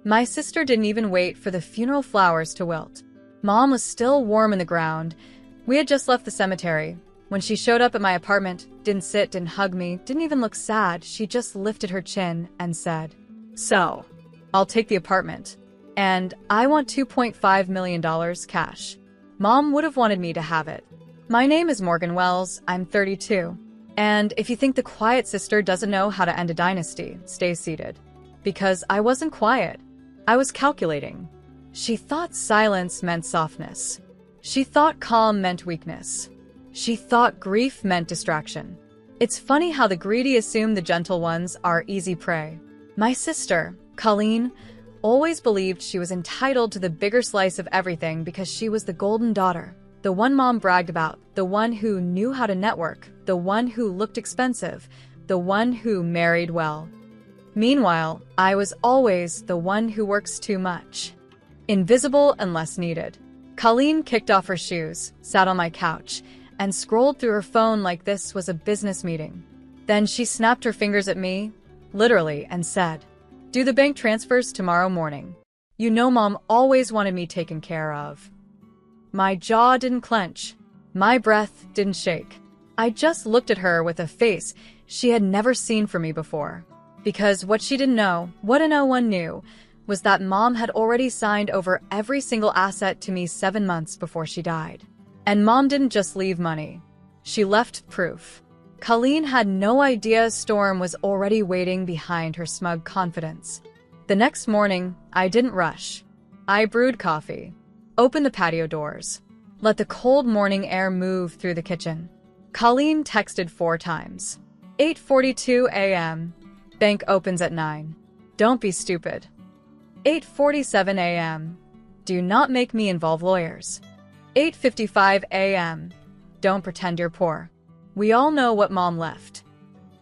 My sister didn't even wait for the funeral flowers to wilt. Mom was still warm in the ground. We had just left the cemetery. When she showed up at my apartment, didn't sit, didn't hug me, didn't even look sad, she just lifted her chin and said, "So, I'll take the apartment. And I want $2.5 million cash." Mom would have wanted me to have it. My name is Morgan Wells, I'm 32. And if you think the quiet sister doesn't know how to end a dynasty, stay seated. Because I wasn't quiet. I was calculating. She thought silence meant softness. She thought calm meant weakness. She thought grief meant distraction. It's funny how the greedy assume the gentle ones are easy prey. My sister, Colleen, always believed she was entitled to the bigger slice of everything because she was the golden daughter, the one Mom bragged about, the one who knew how to network, the one who looked expensive, the one who married well. Meanwhile, I was always the one who works too much. Invisible unless needed. Colleen kicked off her shoes, sat on my couch, and scrolled through her phone like this was a business meeting. Then she snapped her fingers at me, literally, and said, "Do the bank transfers tomorrow morning. You know Mom always wanted me taken care of." My jaw didn't clench. My breath didn't shake. I just looked at her with a face she had never seen from me before. Because what she didn't know, what no one knew, was that Mom had already signed over every single asset to me 7 months before she died. And Mom didn't just leave money. She left proof. Colleen had no idea Storm was already waiting behind her smug confidence. The next morning, I didn't rush. I brewed coffee, opened the patio doors, let the cold morning air move through the kitchen. Colleen texted 4 times. 8:42 a.m. Bank opens at 9. Don't be stupid. 8:47 a.m. Do not make me involve lawyers. 8:55 a.m. Don't pretend you're poor. We all know what Mom left.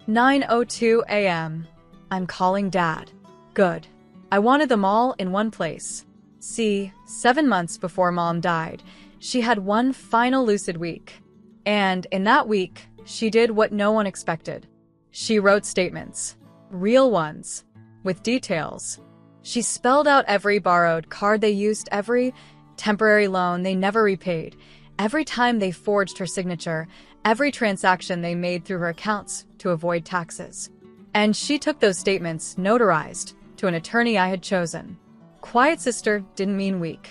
9:02 a.m. I'm calling Dad. Good. I wanted them all in one place. See, 7 months before Mom died, she had one final lucid week. And in that week, she did what no one expected. She wrote statements. Real ones. With details. She spelled out every borrowed card they used, every temporary loan they never repaid, every time they forged her signature, every transaction they made through her accounts to avoid taxes. And she took those statements, notarized, to an attorney I had chosen. Quiet sister didn't mean weak.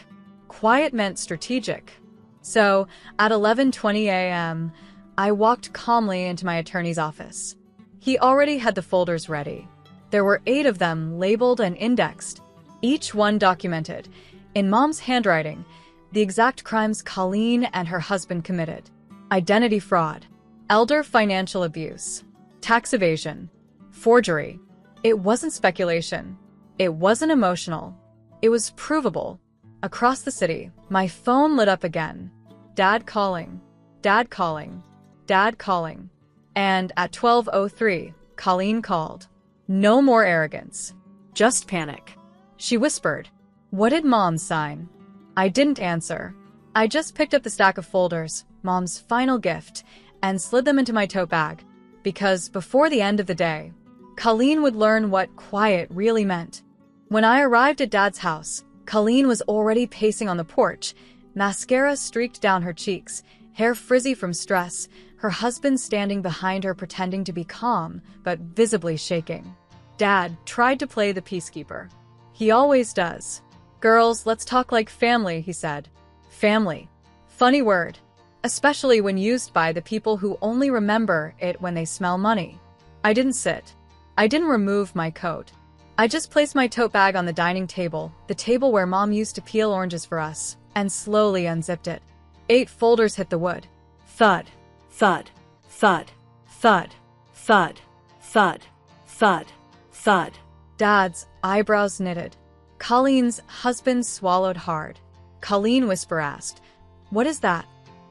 Quiet meant strategic. So, at 11:20 a.m., I walked calmly into my attorney's office. He already had the folders ready. There were 8 of them labeled and indexed, each one documented, in Mom's handwriting, the exact crimes Colleen and her husband committed. Identity fraud, elder financial abuse, tax evasion, forgery. It wasn't speculation. It wasn't emotional. It was provable. Across the city, my phone lit up again. Dad calling. Dad calling. Dad calling. And at 12:03, Colleen called. No more arrogance. Just panic. She whispered, "What did Mom sign?" I didn't answer. I just picked up the stack of folders, Mom's final gift, and slid them into my tote bag. Because before the end of the day, Colleen would learn what quiet really meant. When I arrived at Dad's house, Colleen was already pacing on the porch, mascara streaked down her cheeks, hair frizzy from stress, her husband standing behind her pretending to be calm, but visibly shaking. Dad tried to play the peacekeeper. He always does. "Girls, let's talk like family," he said. Family. Funny word. Especially when used by the people who only remember it when they smell money. I didn't sit. I didn't remove my coat. I just placed my tote bag on the dining table, the table where Mom used to peel oranges for us, and slowly unzipped it. 8 folders hit the wood. Thud. Thud. Thud. Thud. Thud. Thud. Thud. Thud. Dad's eyebrows knitted. Colleen's husband swallowed hard. Colleen whisper asked, "What is that?"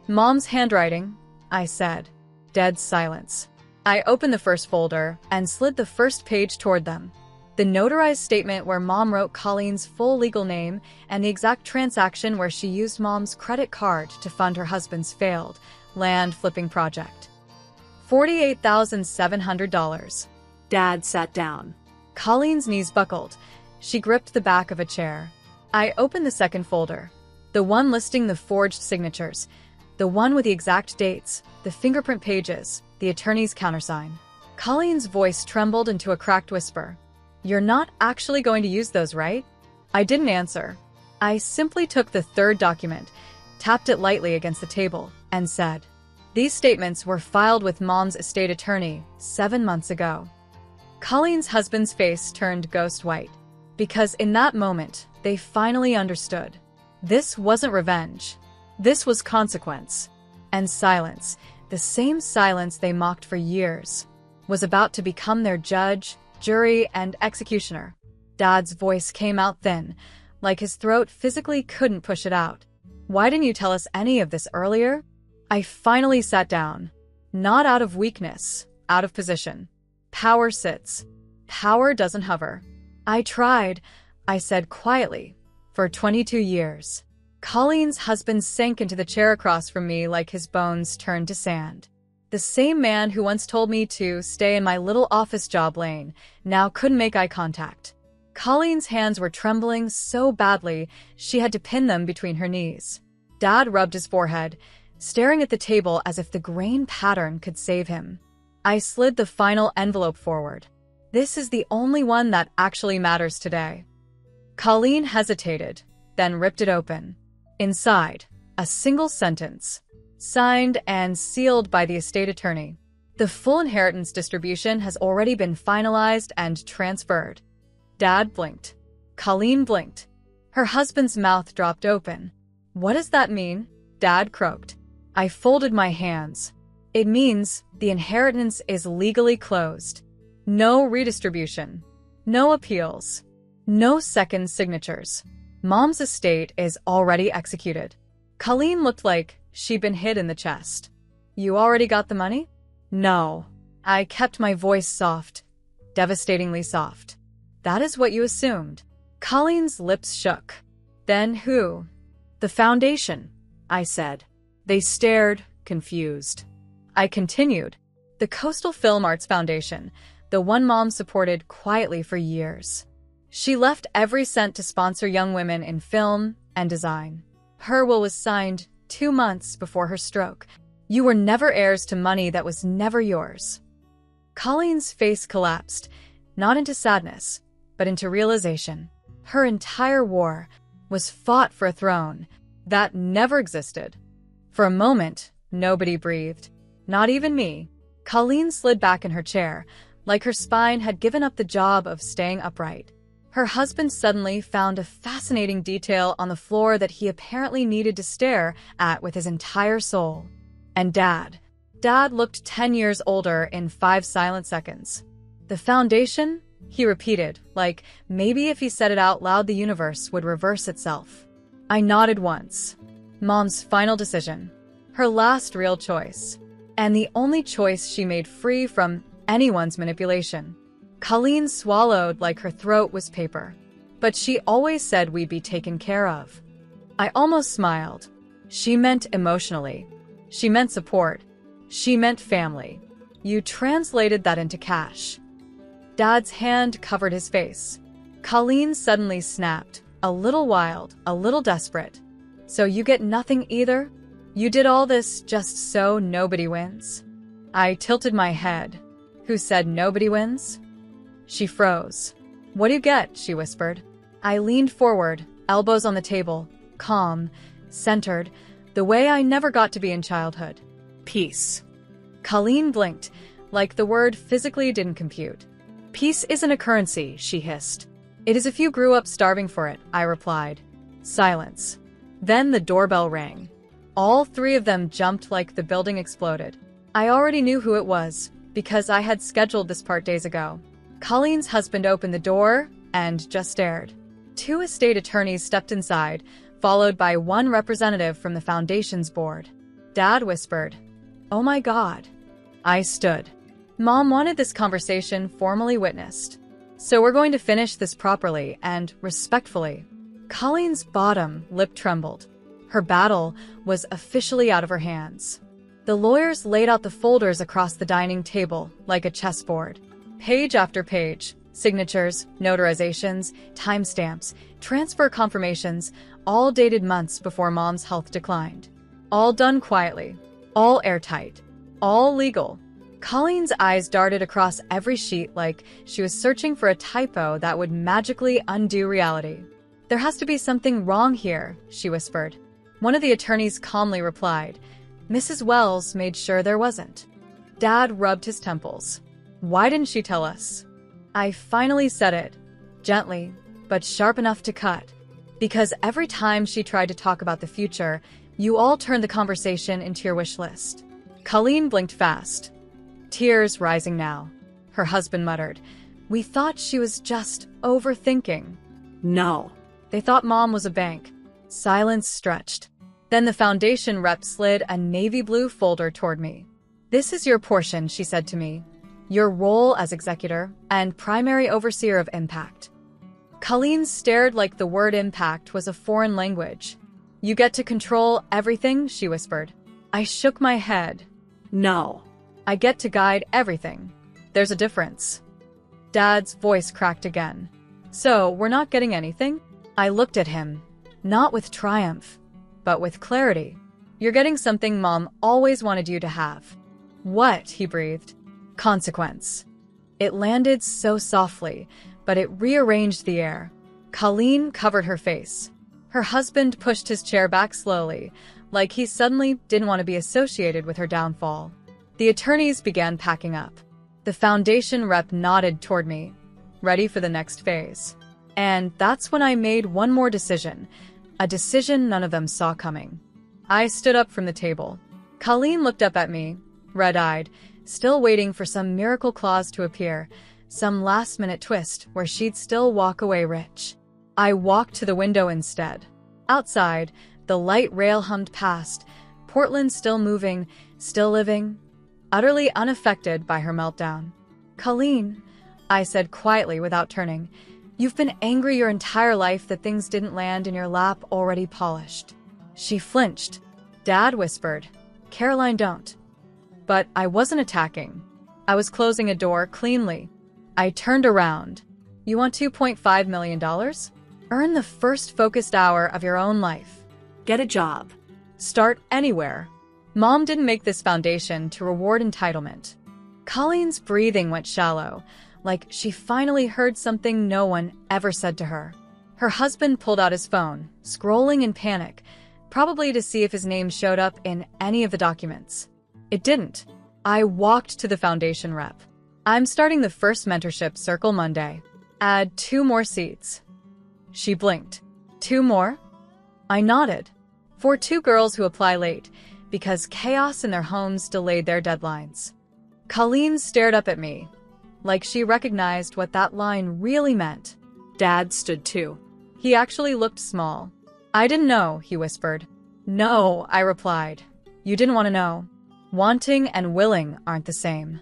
"Mom's handwriting," I said. Dead silence. I opened the first folder and slid the first page toward them. The notarized statement where Mom wrote Colleen's full legal name and the exact transaction where she used Mom's credit card to fund her husband's failed land flipping project. $48,700. Dad sat down. Colleen's knees buckled. She gripped the back of a chair. I opened the second folder. The one listing the forged signatures. The one with the exact dates, the fingerprint pages, the attorney's countersign. Colleen's voice trembled into a cracked whisper. "You're not actually going to use those, right?" I didn't answer. I simply took the third document, tapped it lightly against the table, and said, "These statements were filed with Mom's estate attorney 7 months ago." Colleen's husband's face turned ghost white, because in that moment, they finally understood. This wasn't revenge. This was consequence. And silence, the same silence they mocked for years, was about to become their judge, jury, and executioner. Dad's voice came out thin, like his throat physically couldn't push it out. "Why didn't you tell us any of this earlier?" I finally sat down. Not out of weakness, out of position. Power sits. Power doesn't hover. "I tried," I said quietly, "for 22 years. Colleen's husband sank into the chair across from me like his bones turned to sand. The same man who once told me to stay in my little office job lane now couldn't make eye contact. Colleen's hands were trembling so badly she had to pin them between her knees. Dad rubbed his forehead, staring at the table as if the grain pattern could save him. I slid the final envelope forward. "This is the only one that actually matters today." Colleen hesitated, then ripped it open. Inside, a single sentence, signed and sealed by the estate attorney. "The full inheritance distribution has already been finalized and transferred." Dad blinked. Colleen blinked. Her husband's mouth dropped open. "What does that mean?" Dad croaked. I folded my hands. "It means the inheritance is legally closed. No redistribution. No appeals. No second signatures. Mom's estate is already executed." Colleen looked like she'd been hit in the chest. "You already got the money?" "No." I kept my voice soft, devastatingly soft. "That is what you assumed." Colleen's lips shook. "Then who?" "The foundation," I said. They stared, confused. I continued. "The Coastal Film Arts Foundation, the one Mom supported quietly for years. She left every cent to sponsor young women in film and design. Her will was signed 2 months before her stroke. You were never heirs to money that was never yours." Colleen's face collapsed, not into sadness, but into realization. Her entire war was fought for a throne that never existed. For a moment, nobody breathed. Not even me. Colleen slid back in her chair, like her spine had given up the job of staying upright. Her husband suddenly found a fascinating detail on the floor that he apparently needed to stare at with his entire soul. And Dad. Dad looked 10 years older in 5 silent seconds. "The foundation?" he repeated, like maybe if he said it out loud the universe would reverse itself. I nodded once. Mom's final decision. Her last real choice. And the only choice she made free from anyone's manipulation. Colleen swallowed like her throat was paper. "But she always said we'd be taken care of." I almost smiled. She meant emotionally. She meant support. She meant family. You translated that into cash. Dad's hand covered his face. Colleen suddenly snapped, a little wild, a little desperate. "So you get nothing either? You did all this just so nobody wins?" I tilted my head. "Who said nobody wins?" She froze. "What do you get?" she whispered. I leaned forward, elbows on the table, calm, centered, the way I never got to be in childhood. "Peace." Colleen blinked, like the word physically didn't compute. "Peace isn't a currency," she hissed. "It is if you grew up starving for it," I replied. Silence. Then the doorbell rang. All 3 of them jumped like the building exploded. I already knew who it was, because I had scheduled this part days ago. Colleen's husband opened the door and just stared. 2 estate attorneys stepped inside, followed by 1 representative from the foundation's board. Dad whispered, "Oh my God." I stood. Mom wanted this conversation formally witnessed. So we're going to finish this properly and respectfully. Colleen's bottom lip trembled. Her battle was officially out of her hands. The lawyers laid out the folders across the dining table like a chessboard. Page after page, Signatures, notarizations, timestamps, transfer confirmations, all dated months before Mom's health declined. All done quietly, all airtight, all legal. Colleen's eyes darted across every sheet like she was searching for a typo that would magically undo reality. "There has to be something wrong here," she whispered. One of the attorneys calmly replied. Mrs. Wells made sure there wasn't. Dad rubbed his temples. "Why didn't she tell us?" I finally said it, gently, but sharp enough to cut. "Because every time she tried to talk about the future, you all turned the conversation into your wish list." Colleen blinked fast, tears rising now. Her husband muttered, "We thought she was just overthinking." No. They thought Mom was a bank. Silence stretched. Then the foundation rep slid a navy blue folder toward me. "This is your portion," she said to me. "Your role as executor and primary overseer of Impact." Colleen stared like the word impact was a foreign language. "You get to control everything," she whispered. I shook my head. No. "I get to guide everything. There's a difference." Dad's voice cracked again. "So, we're not getting anything?" I looked at him, not with triumph, but with clarity. "You're getting something Mom always wanted you to have." "What?" he breathed. "Consequence." It landed so softly, but it rearranged the air. Colleen covered her face. Her husband pushed his chair back slowly, like he suddenly didn't want to be associated with her downfall. The attorneys began packing up. The foundation rep nodded toward me, ready for the next phase. And that's when I made one more decision, a decision none of them saw coming. I stood up from the table. Colleen looked up at me, red-eyed, still waiting for some miracle clause to appear, some last-minute twist where she'd still walk away rich. I walked to the window instead. Outside, the light rail hummed past, Portland still moving, still living, utterly unaffected by her meltdown. "Colleen," I said quietly without turning, "you've been angry your entire life that things didn't land in your lap already polished." She flinched. Dad whispered, "Caroline, don't." But I wasn't attacking. I was closing a door cleanly. I turned around. "You want $2.5 million? Earn the first focused hour of your own life. Get a job. Start anywhere." Mom didn't make this foundation to reward entitlement. Colleen's breathing went shallow, like she finally heard something no one ever said to her. Her husband pulled out his phone, scrolling in panic, probably to see if his name showed up in any of the documents. It didn't. I walked to the foundation rep. "I'm starting the first mentorship circle Monday. Add 2 more seats." She blinked. "2 more?" I nodded. "For 2 girls who apply late, because chaos in their homes delayed their deadlines." Colleen stared up at me, like she recognized what that line really meant. Dad stood too. He actually looked small. "I didn't know," he whispered. "No," I replied. "You didn't want to know. Wanting and willing aren't the same."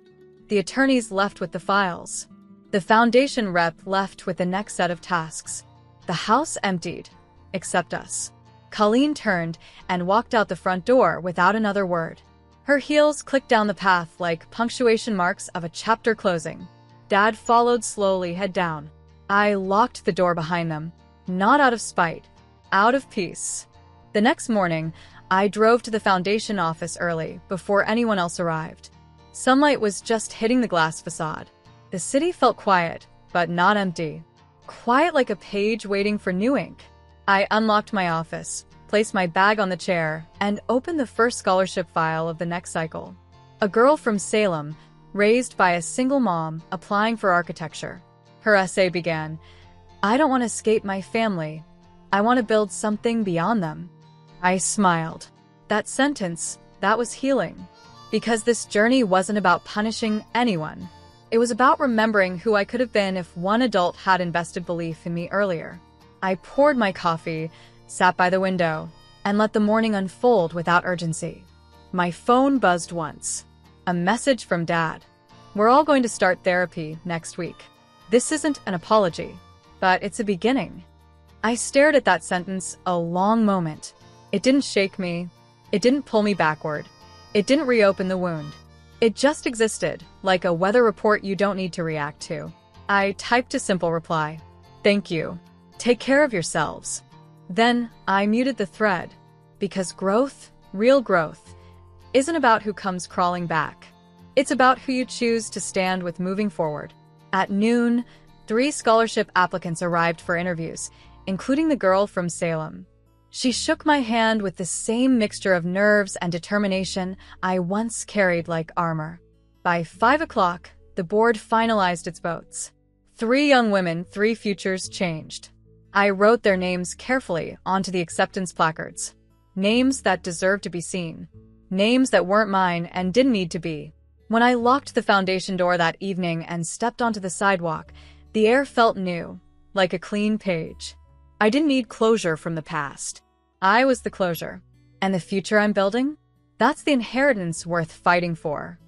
The attorneys left with the files. The foundation rep left with the next set of tasks. The house emptied, except us. Colleen turned and walked out the front door without another word. Her heels clicked down the path like punctuation marks of a chapter closing. Dad followed slowly, head down. I locked the door behind them, not out of spite, out of peace. The next morning, I drove to the foundation office early, before anyone else arrived. Sunlight was just hitting the glass facade. The city felt quiet, but not empty. Quiet like a page waiting for new ink. I unlocked my office, placed my bag on the chair, and opened the first scholarship file of the next cycle. A girl from Salem, raised by a single mom, applying for architecture. Her essay began, "I don't want to escape my family. I want to build something beyond them." I smiled. That sentence, that was healing. Because this journey wasn't about punishing anyone. It was about remembering who I could have been if one adult had invested belief in me earlier. I poured my coffee, sat by the window, and let the morning unfold without urgency. My phone buzzed once. A message from Dad. "We're all going to start therapy next week. This isn't an apology, but it's a beginning." I stared at that sentence a long moment. It didn't shake me. It didn't pull me backward. It didn't reopen the wound. It just existed, like a weather report you don't need to react to. I typed a simple reply. Thank you. Take care of yourselves. Then I muted the thread, because growth, real growth, isn't about who comes crawling back. It's about who you choose to stand with moving forward. At noon, 3 scholarship applicants arrived for interviews, including the girl from Salem. She shook my hand with the same mixture of nerves and determination I once carried like armor. By 5 o'clock, the board finalized its votes. 3 young women, 3 futures changed. I wrote their names carefully onto the acceptance placards. Names that deserved to be seen. Names that weren't mine and didn't need to be. When I locked the foundation door that evening and stepped onto the sidewalk, the air felt new, like a clean page. I didn't need closure from the past. I was the closure. And the future I'm building? That's the inheritance worth fighting for.